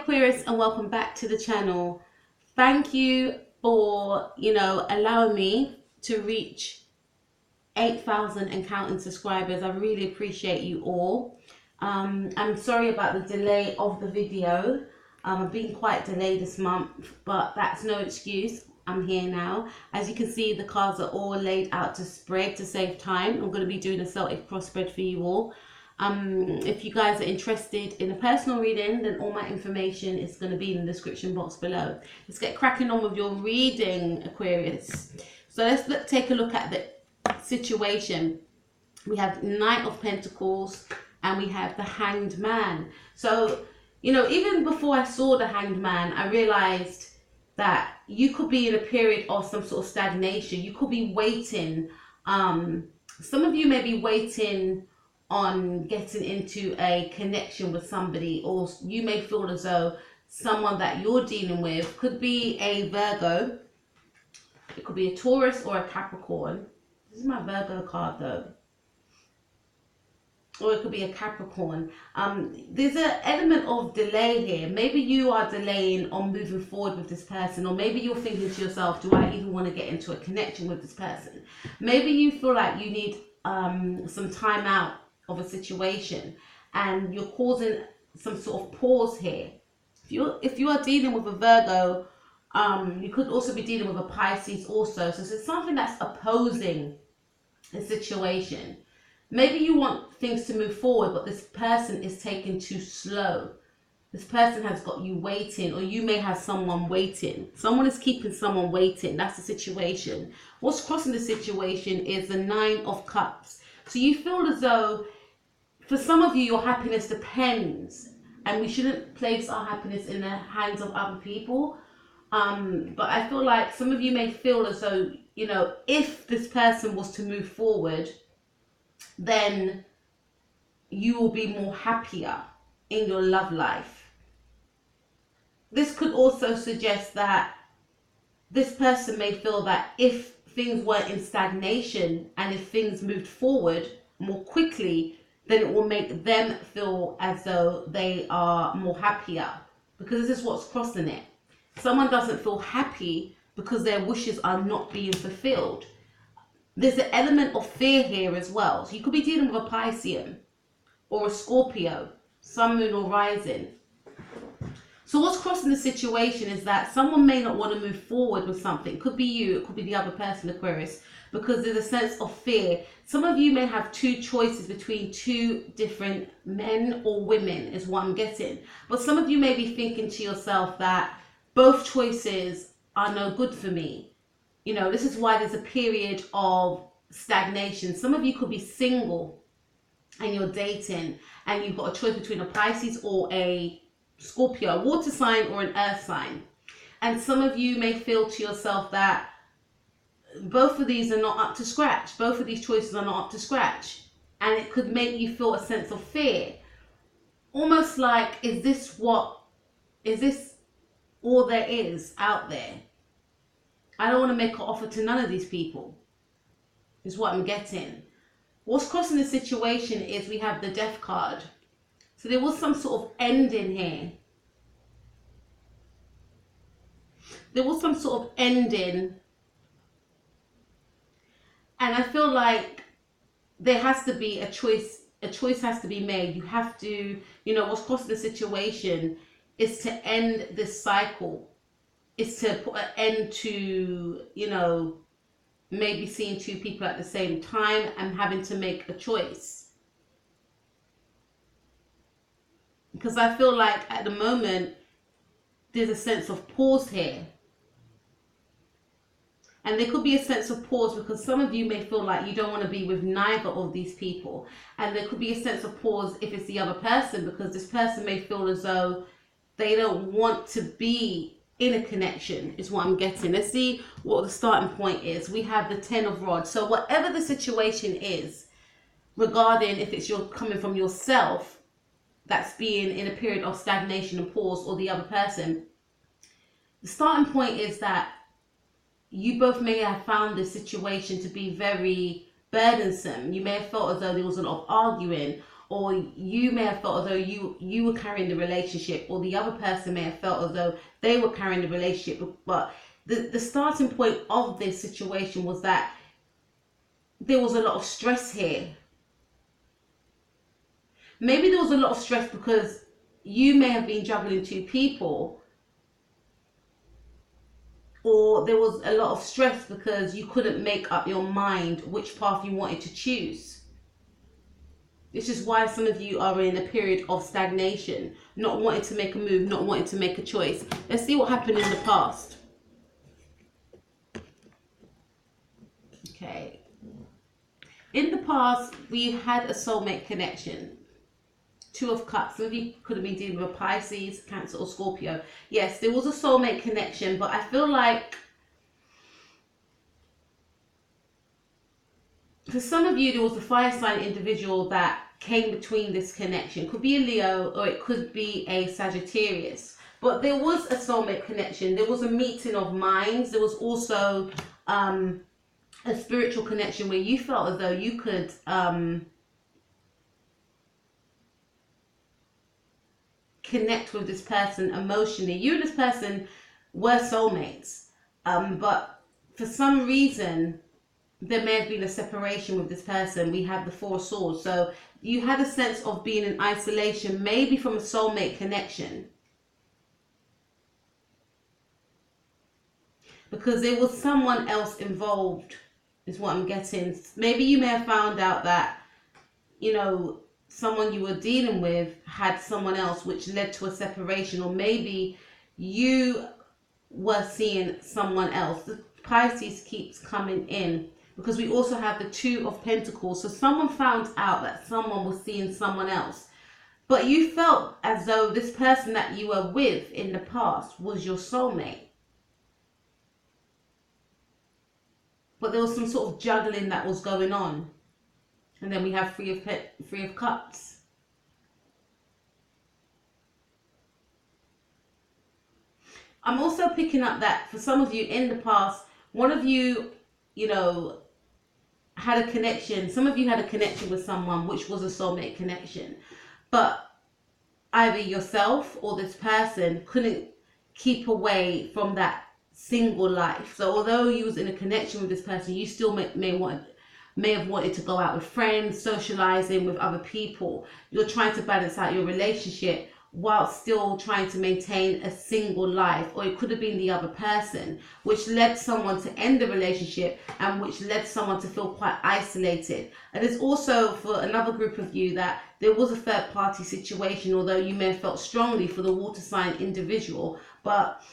Aquarius, and welcome back to the channel. Thank you for, allowing me to reach 8,000 and counting subscribers. I really appreciate you all. I'm sorry about the delay of the video. I've been quite delayed this month, but that's no excuse. I'm here now. As you can see, the cards are all laid out to spread to save time. I'm going to be doing a Celtic cross spread for you all. If you guys are interested in a personal reading, then all my information is going to be in the description box below. Let's get cracking on with your reading, Aquarius. So let's take a look at the situation. We have Knight of Pentacles and we have the Hanged Man. So, even before I saw the Hanged Man, I realized that you could be in a period of some sort of stagnation. You could be waiting. Some of you may be waiting on getting into a connection with somebody, or you may feel as though someone that you're dealing with could be a Virgo, it could be a Taurus or a Capricorn. This is my Virgo card though. Or it could be a Capricorn. There's an element of delay here. Maybe you are delaying on moving forward with this person, or maybe you're thinking to yourself, do I even want to get into a connection with this person? Maybe you feel like you need some time out of a situation and you're causing some sort of pause here. If you are dealing with a Virgo, you could also be dealing with a Pisces also. So it's something that's opposing the situation. Maybe you want things to move forward, but this person is taking too slow. This person has got you waiting, or you may have someone waiting. Someone is keeping someone waiting. That's the situation. What's crossing the situation is the Nine of Cups. So you feel as though, for some of you, your happiness depends, and we shouldn't place our happiness in the hands of other people. But I feel like some of you may feel as though, if this person was to move forward, then you will be more happier in your love life. This could also suggest that this person may feel that if things were in stagnation and if things moved forward more quickly, then it will make them feel as though they are more happier, because this is what's crossing it. Someone doesn't feel happy because their wishes are not being fulfilled. There's an element of fear here as well. So you could be dealing with a Piscean or a Scorpio, Sun, Moon or Rising. So what's crossing the situation is that someone may not want to move forward with something. It could be you, it could be the other person, Aquarius, because there's a sense of fear. Some of you may have two choices between two different men or women is what I'm getting. But some of you may be thinking to yourself that both choices are no good for me. This is why there's a period of stagnation. Some of you could be single and you're dating and you've got a choice between a Pisces or a Scorpio, a water sign or an earth sign. And some of you may feel to yourself that both of these are not up to scratch. Both of these choices are not up to scratch. And it could make you feel a sense of fear. Almost like, is this all there is out there? I don't want to make an offer to none of these people, is what I'm getting. What's crossing the situation is we have the Death card. So there was some sort of ending here. There was some sort of ending. And I feel like there has to be a choice. A choice has to be made. You have to, what's crossing the situation is to end this cycle. Is to put an end to, maybe seeing two people at the same time and having to make a choice. Because I feel like at the moment, there's a sense of pause here. And there could be a sense of pause because some of you may feel like you don't want to be with neither of these people. And there could be a sense of pause if it's the other person, because this person may feel as though they don't want to be in a connection, is what I'm getting. Let's see what the starting point is. We have the Ten of Rods. So whatever the situation is, regarding if it's you're coming from yourself that's being in a period of stagnation and pause, or the other person, the starting point is that you both may have found this situation to be very burdensome. You may have felt as though there was a lot of arguing, or you may have felt as though you were carrying the relationship, or the other person may have felt as though they were carrying the relationship. But the starting point of this situation was that there was a lot of stress here. Maybe there was a lot of stress because you may have been juggling two people, or there was a lot of stress because you couldn't make up your mind which path you wanted to choose. This is why some of you are in a period of stagnation, not wanting to make a move, not wanting to make a choice. Let's see what happened in the past. Okay. In the past, we had a soulmate connection. Two of Cups. Some of you could have been dealing with a Pisces, Cancer, or Scorpio. Yes, there was a soulmate connection, but I feel like for some of you, there was a fire sign individual that came between this connection. Could be a Leo, or it could be a Sagittarius. But there was a soulmate connection. There was a meeting of minds. There was also a spiritual connection where you felt as though you could connect with this person emotionally. You and this person were soulmates, but for some reason there may have been a separation with this person. We have the Four of Swords, so you had a sense of being in isolation, maybe from a soulmate connection, because there was someone else involved, is what I'm getting. Maybe you may have found out that, you know, someone you were dealing with had someone else, which led to a separation, or maybe you were seeing someone else. The Pisces keeps coming in because we also have the Two of Pentacles. So someone found out that someone was seeing someone else, but you felt as though this person that you were with in the past was your soulmate. But there was some sort of juggling that was going on. And then we have Three of Cups. I'm also picking up that for some of you in the past, one of you, you know, had a connection. Some of you had a connection with someone which was a soulmate connection. But either yourself or this person couldn't keep away from that single life. So although you was in a connection with this person, you still may have wanted to go out with friends, socializing with other people. You're trying to balance out your relationship while still trying to maintain a single life. Or it could have been the other person, which led someone to end the relationship and which led someone to feel quite isolated. And there's also for another group of you that there was a third party situation, although you may have felt strongly for the water sign individual, but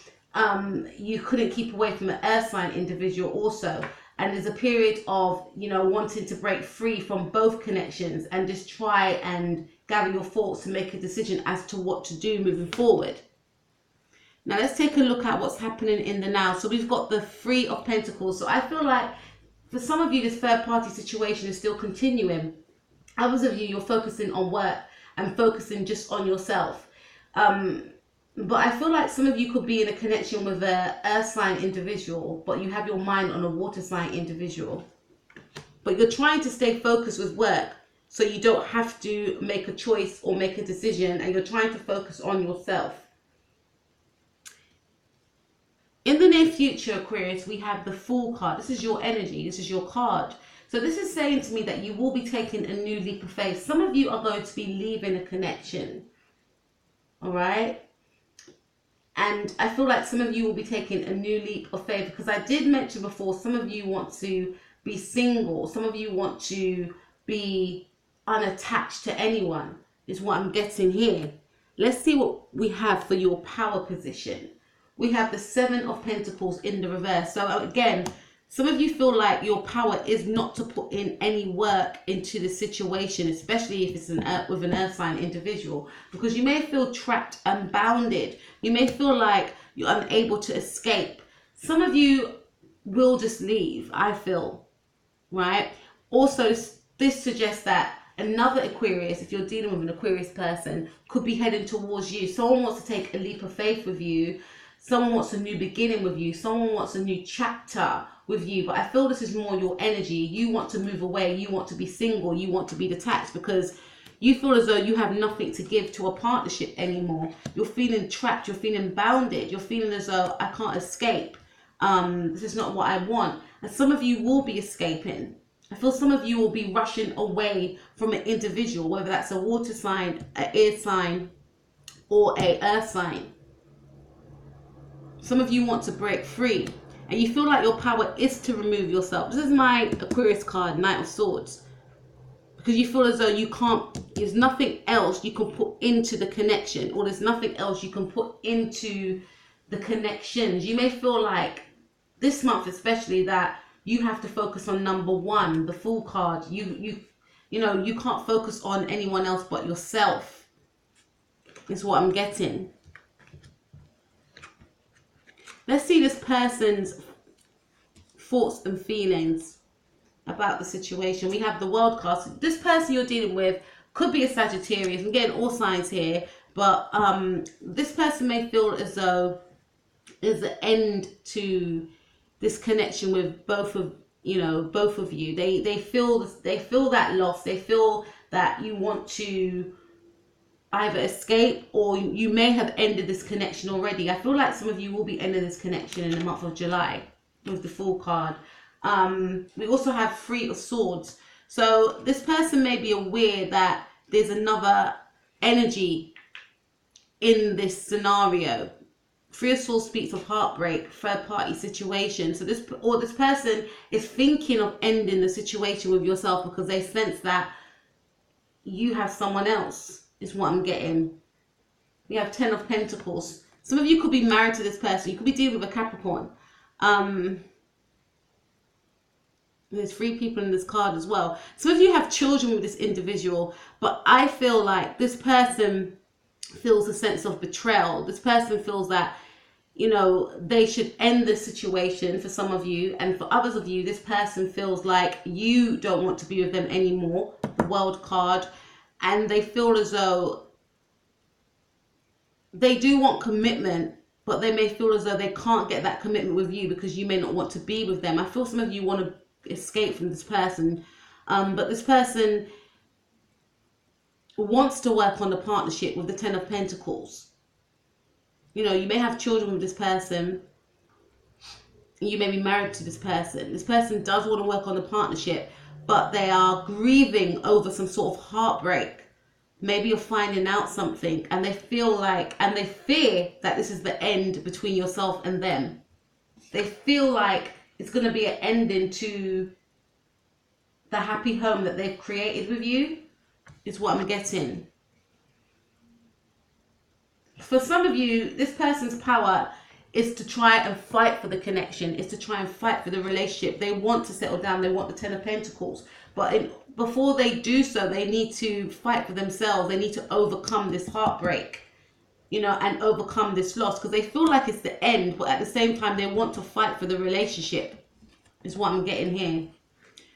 you couldn't keep away from an earth sign individual also. And there's a period of, you know, wanting to break free from both connections and just try and gather your thoughts to make a decision as to what to do moving forward. Now let's take a look at what's happening in the now. So we've got the Three of Pentacles. So I feel like for some of you, this third party situation is still continuing. Others of you, you're focusing on work and focusing just on yourself. But I feel like some of you could be in a connection with a earth sign individual, but you have your mind on a water sign individual. But you're trying to stay focused with work so you don't have to make a choice or make a decision, and you're trying to focus on yourself. In the near future, Aquarius, we have the Fool card. This is your energy. This is your card. So this is saying to me that you will be taking a new leap of faith. Some of you are going to be leaving a connection. All right? And I feel like some of you will be taking a new leap of faith, because I did mention before, some of you want to be single. Some of you want to be unattached to anyone, is what I'm getting here. Let's see what we have for your power position. We have the Seven of Pentacles in the reverse. So again, some of you feel like your power is not to put in any work into the situation, especially if it's with an earth sign individual, because you may feel trapped and bounded. You may feel like you're unable to escape. Some of you will just leave, I feel, right? Also, this suggests that another Aquarius, if you're dealing with an Aquarius person, could be heading towards you. Someone wants to take a leap of faith with you. Someone wants a new beginning with you. Someone wants a new chapter with you. But I feel this is more your energy. You want to move away. You want to be single. You want to be detached, because You feel as though you have nothing to give to a partnership anymore. You're feeling trapped. You're feeling bounded. You're feeling as though I can't escape. This is not what I want. And some of you will be escaping. I feel some of you will be rushing away from an individual, whether that's a water sign, an air sign, or a earth sign. Some of you want to break free, and you feel like your power is to remove yourself. This is my Aquarius card, Knight of Swords. Because you feel as though you can't, there's nothing else you can put into the connection, or there's nothing else you can put into the connections. You may feel like this month especially that you have to focus on number one, the Fool card. You know, you can't focus on anyone else but yourself, is what I'm getting. Let's see this person's thoughts and feelings about the situation. We have the World card. So this person you're dealing with could be a Sagittarius. I'm getting all signs here, but this person may feel as though there's an end to this connection with both of you. They feel that loss. They feel that you want to either escape, or you may have ended this connection already. I feel like some of you will be ending this connection in the month of July with the Fool card. We also have Three of Swords. So this person may be aware that there's another energy in this scenario. Three of Swords speaks of heartbreak, third party situation. So this person is thinking of ending the situation with yourself because they sense that you have someone else, is what I'm getting. We have 10 of Pentacles. Some of you could be married to this person. You could be dealing with a Capricorn. There's 3 people in this card as well. Some of you have children with this individual, but I feel like this person feels a sense of betrayal. This person feels that, you know, they should end the situation for some of you, and for others of you, this person feels like you don't want to be with them anymore. The World card. And they feel as though they do want commitment, but they may feel as though they can't get that commitment with you because you may not want to be with them. I feel some of you want to escape from this person, but this person wants to work on the partnership with the 10 of Pentacles. You know, you may have children with this person. You may be married to this person. This person does want to work on the partnership, but they are grieving over some sort of heartbreak. Maybe you're finding out something, and they feel like, and they fear that this is the end between yourself and them. They feel like it's going to be an ending to the happy home that they've created with you, is what I'm getting. For some of you, this person's power is to try and fight for the connection, is to try and fight for the relationship. They want to settle down. They want the 10 of Pentacles. But before they do so, they need to fight for themselves. They need to overcome this heartbreak, you know, and overcome this loss, because they feel like it's the end, but at the same time, they want to fight for the relationship, is what I'm getting here.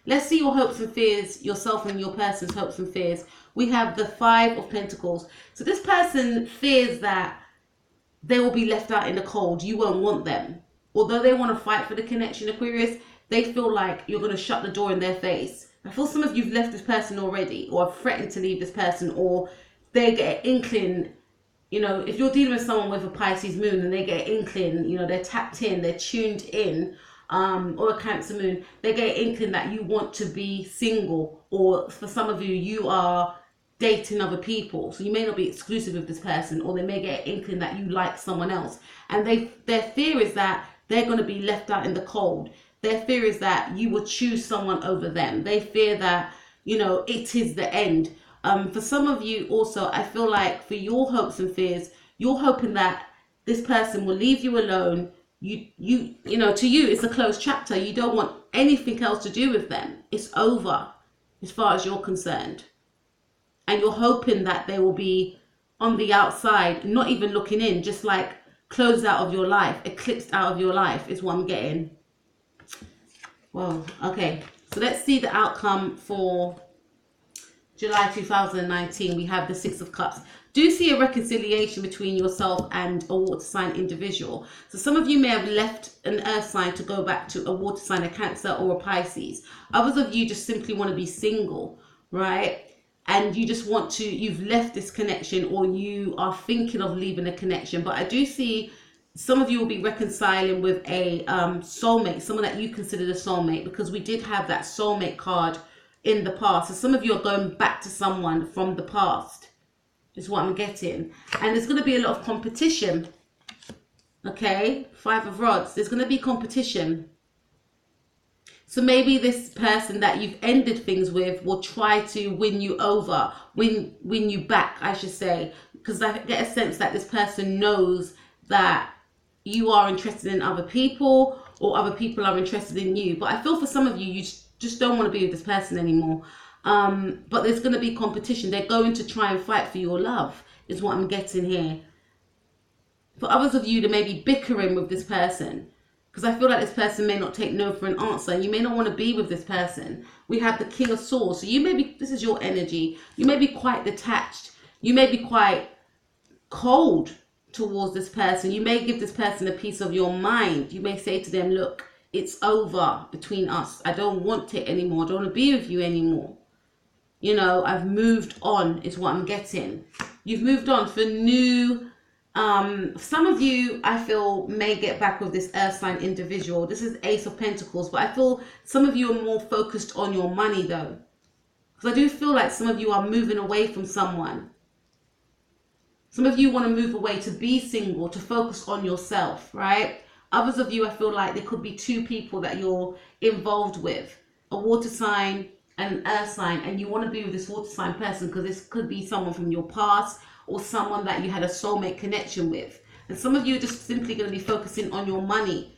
Let's see your hopes and fears, yourself and your person's hopes and fears. We have the 5 of Pentacles. So this person fears that they will be left out in the cold. You won't want them. Although they want to fight for the connection, Aquarius, they feel like you're going to shut the door in their face. I feel some of you've left this person already, or have threatened to leave this person, or they get an inkling. You know, if you're dealing with someone with a Pisces moon and they get an inkling, you know, they're tapped in, they're tuned in, or a Cancer moon, they get an inkling that you want to be single, or for some of you, you are dating other people, so you may not be exclusive with this person, or they may get an inkling that you like someone else, and their fear is that they're going to be left out in the cold. Their fear is that you will choose someone over them. They fear that, you know, it is the end. For some of you also, I feel like for your hopes and fears, you're hoping that this person will leave you alone. You know, to you, it's a closed chapter. You don't want anything else to do with them. It's over as far as you're concerned. And you're hoping that they will be on the outside, not even looking in, just like closed out of your life, eclipsed out of your life, is what I'm getting. Well, okay. So let's see the outcome for July 2019. We have the 6 of Cups. Do see a reconciliation between yourself and a water sign individual. So some of you may have left an earth sign to go back to a water sign, a Cancer or a Pisces. Others of you just simply want to be single, right? and you just want to, you've left this connection, or you are thinking of leaving a connection. But I do see some of you will be reconciling with a soulmate, someone that you considered a soulmate, because we did have that soulmate card in the past. So some of you are going back to someone from the past, is what I'm getting. And there's going to be a lot of competition. Okay, 5 of Rods. There's going to be competition. So maybe this person that you've ended things with will try to win you over, win you back, I should say. Because I get a sense that this person knows that you are interested in other people, or other people are interested in you. But I feel for some of you, you just don't want to be with this person anymore. But there's going to be competition. They're going to try and fight for your love, is what I'm getting here. For others of you, they may be bickering with this person, because I feel like this person may not take no for an answer, and you may not want to be with this person. We have the King of Swords. So you may be, this is your energy, you may be quite detached. You may be quite cold towards this person. You may give this person a piece of your mind. You may say to them, look, it's over between us. I don't want it anymore. I don't want to be with you anymore. You know, I've moved on, is what I'm getting. You've moved on for new. Some of you, I feel, may get back with this earth sign individual. This is Ace of Pentacles, but I feel some of you are more focused on your money though. Because I do feel like some of you are moving away from someone. Some of you want to move away to be single, to focus on yourself, right? Others of you, I feel like there could be 2 people that you're involved with. A water sign and an earth sign. And you want to be with this water sign person because this could be someone from your past, or someone that you had a soulmate connection with. And some of you are just simply going to be focusing on your money.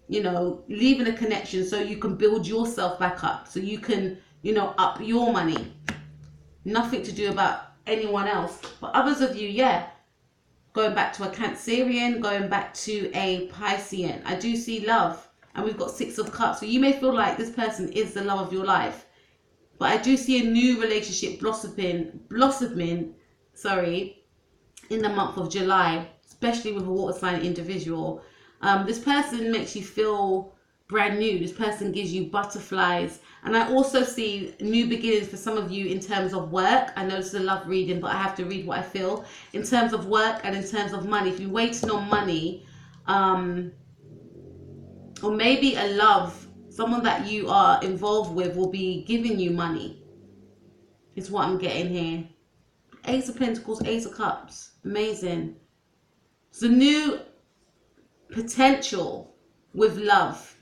You know, leaving a connection so you can build yourself back up. So you can, you know, up your money. Nothing to do about anyone else. But others of you, yeah, going back to a Cancerian, going back to a Piscean. I do see love, and we've got 6 of Cups. So you may feel like this person is the love of your life, but I do see a new relationship blossoming, in the month of July, especially with a water sign individual. This person makes you feel brand new. This person gives you butterflies. And I also see new beginnings for some of you in terms of work. I know this is a love reading, but I have to read what I feel. In terms of work and in terms of money. If you're waiting on money, or maybe a love, someone that you are involved with will be giving you money, is what I'm getting here. Ace of Pentacles, Ace of Cups. Amazing. So new potential with love.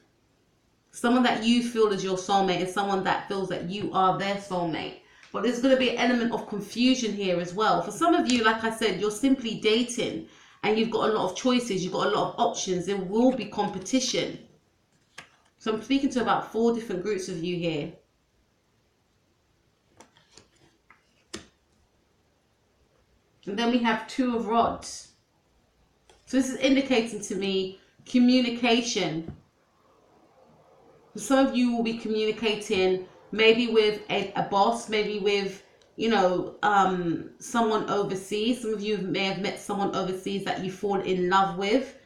Someone that you feel is your soulmate, and someone that feels that you are their soulmate. But there's going to be an element of confusion here as well. For some of you, like I said, you're simply dating and you've got a lot of choices. You've got a lot of options. There will be competition. So I'm speaking to about 4 different groups of you here. And then we have 2 of Rods. So this is indicating to me communication. Some of you will be communicating maybe with a boss, maybe with, you know, someone overseas. Some of you may have met someone overseas that you fall in love with.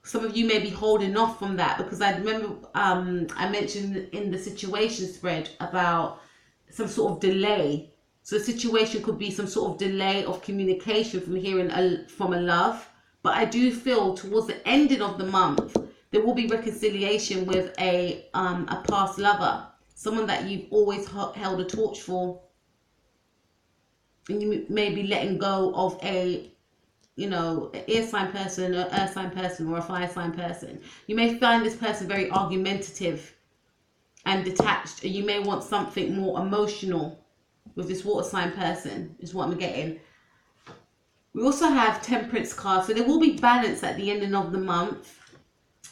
Some of you may be holding off from that, because I remember I mentioned in the situation spread about some sort of delay. So the situation could be some sort of delay of communication from hearing from a love. But I do feel towards the ending of the month, there will be reconciliation with a past lover, someone that you've always held a torch for, and you may be letting go of a, you know, an air sign person, an earth sign person, or a fire sign person. You may find this person very argumentative and detached, and you may want something more emotional with this water sign person, is what I'm getting. We also have Temperance cards, so there will be balance at the ending of the month.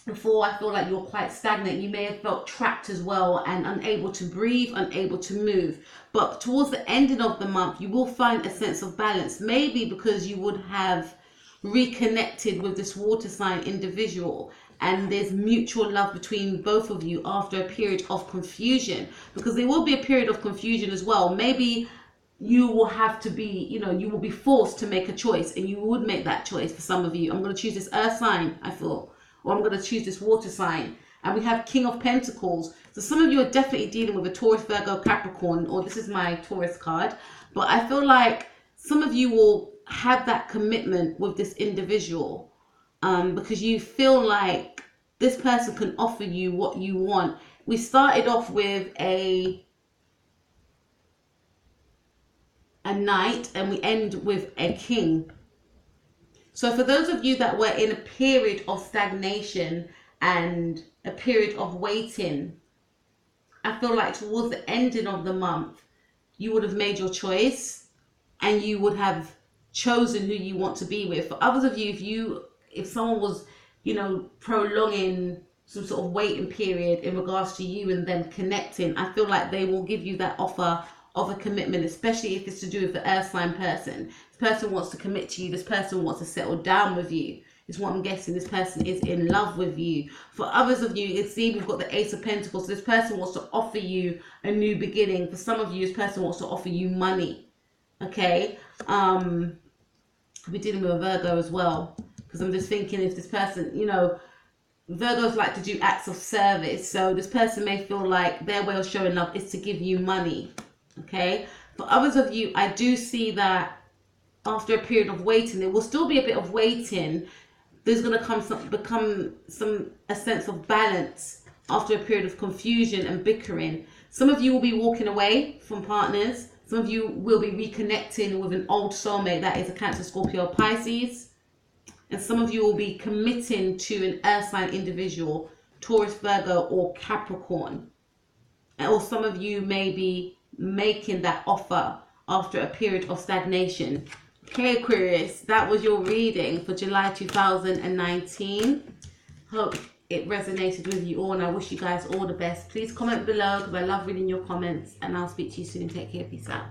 Before, I feel like you're quite stagnant. You may have felt trapped as well and unable to breathe, unable to move. But towards the ending of the month, you will find a sense of balance. Maybe because you would have reconnected with this water sign individual, and there's mutual love between both of you after a period of confusion. Because there will be a period of confusion as well. Maybe you will have to be, you know, you will be forced to make a choice, and you would make that choice for some of you. I'm going to choose this earth sign, I feel. Or I'm going to choose this water sign. And we have King of Pentacles. So some of you are definitely dealing with a Taurus, Virgo, Capricorn, or this is my Taurus card. But I feel like some of you will have that commitment with this individual because you feel like this person can offer you what you want. We started off with a knight and we end with a king. So for those of you that were in a period of stagnation and a period of waiting, I feel like towards the ending of the month, you would have made your choice and you would have chosen who you want to be with. For others of you, if someone was, you know, prolonging some sort of waiting period in regards to you and them connecting, I feel like they will give you that offer of a commitment, especially if it's to do with the earth sign person. This person wants to commit to you. This person wants to settle down with you. Is what I'm guessing. This person is in love with you. For others of you, you can see we've got the Ace of Pentacles. So this person wants to offer you a new beginning. For some of you, this person wants to offer you money. Okay? We're dealing with a Virgo as well. Because I'm just thinking if this person, you know, Virgos like to do acts of service. So this person may feel like their way of showing love is to give you money. Okay? For others of you, I do see that after a period of waiting, there will still be a bit of waiting. There's going to become a sense of balance after a period of confusion and bickering. Some of you will be walking away from partners. Some of you will be reconnecting with an old soulmate that is a Cancer, Scorpio, Pisces. And some of you will be committing to an earth sign individual, Taurus, Virgo, or Capricorn. Or some of you may be making that offer after a period of stagnation. Okay, Aquarius, that was your reading for July 2019. Hope it resonated with you all and I wish you guys all the best. Please comment below because I love reading your comments and I'll speak to you soon. Take care. Peace out.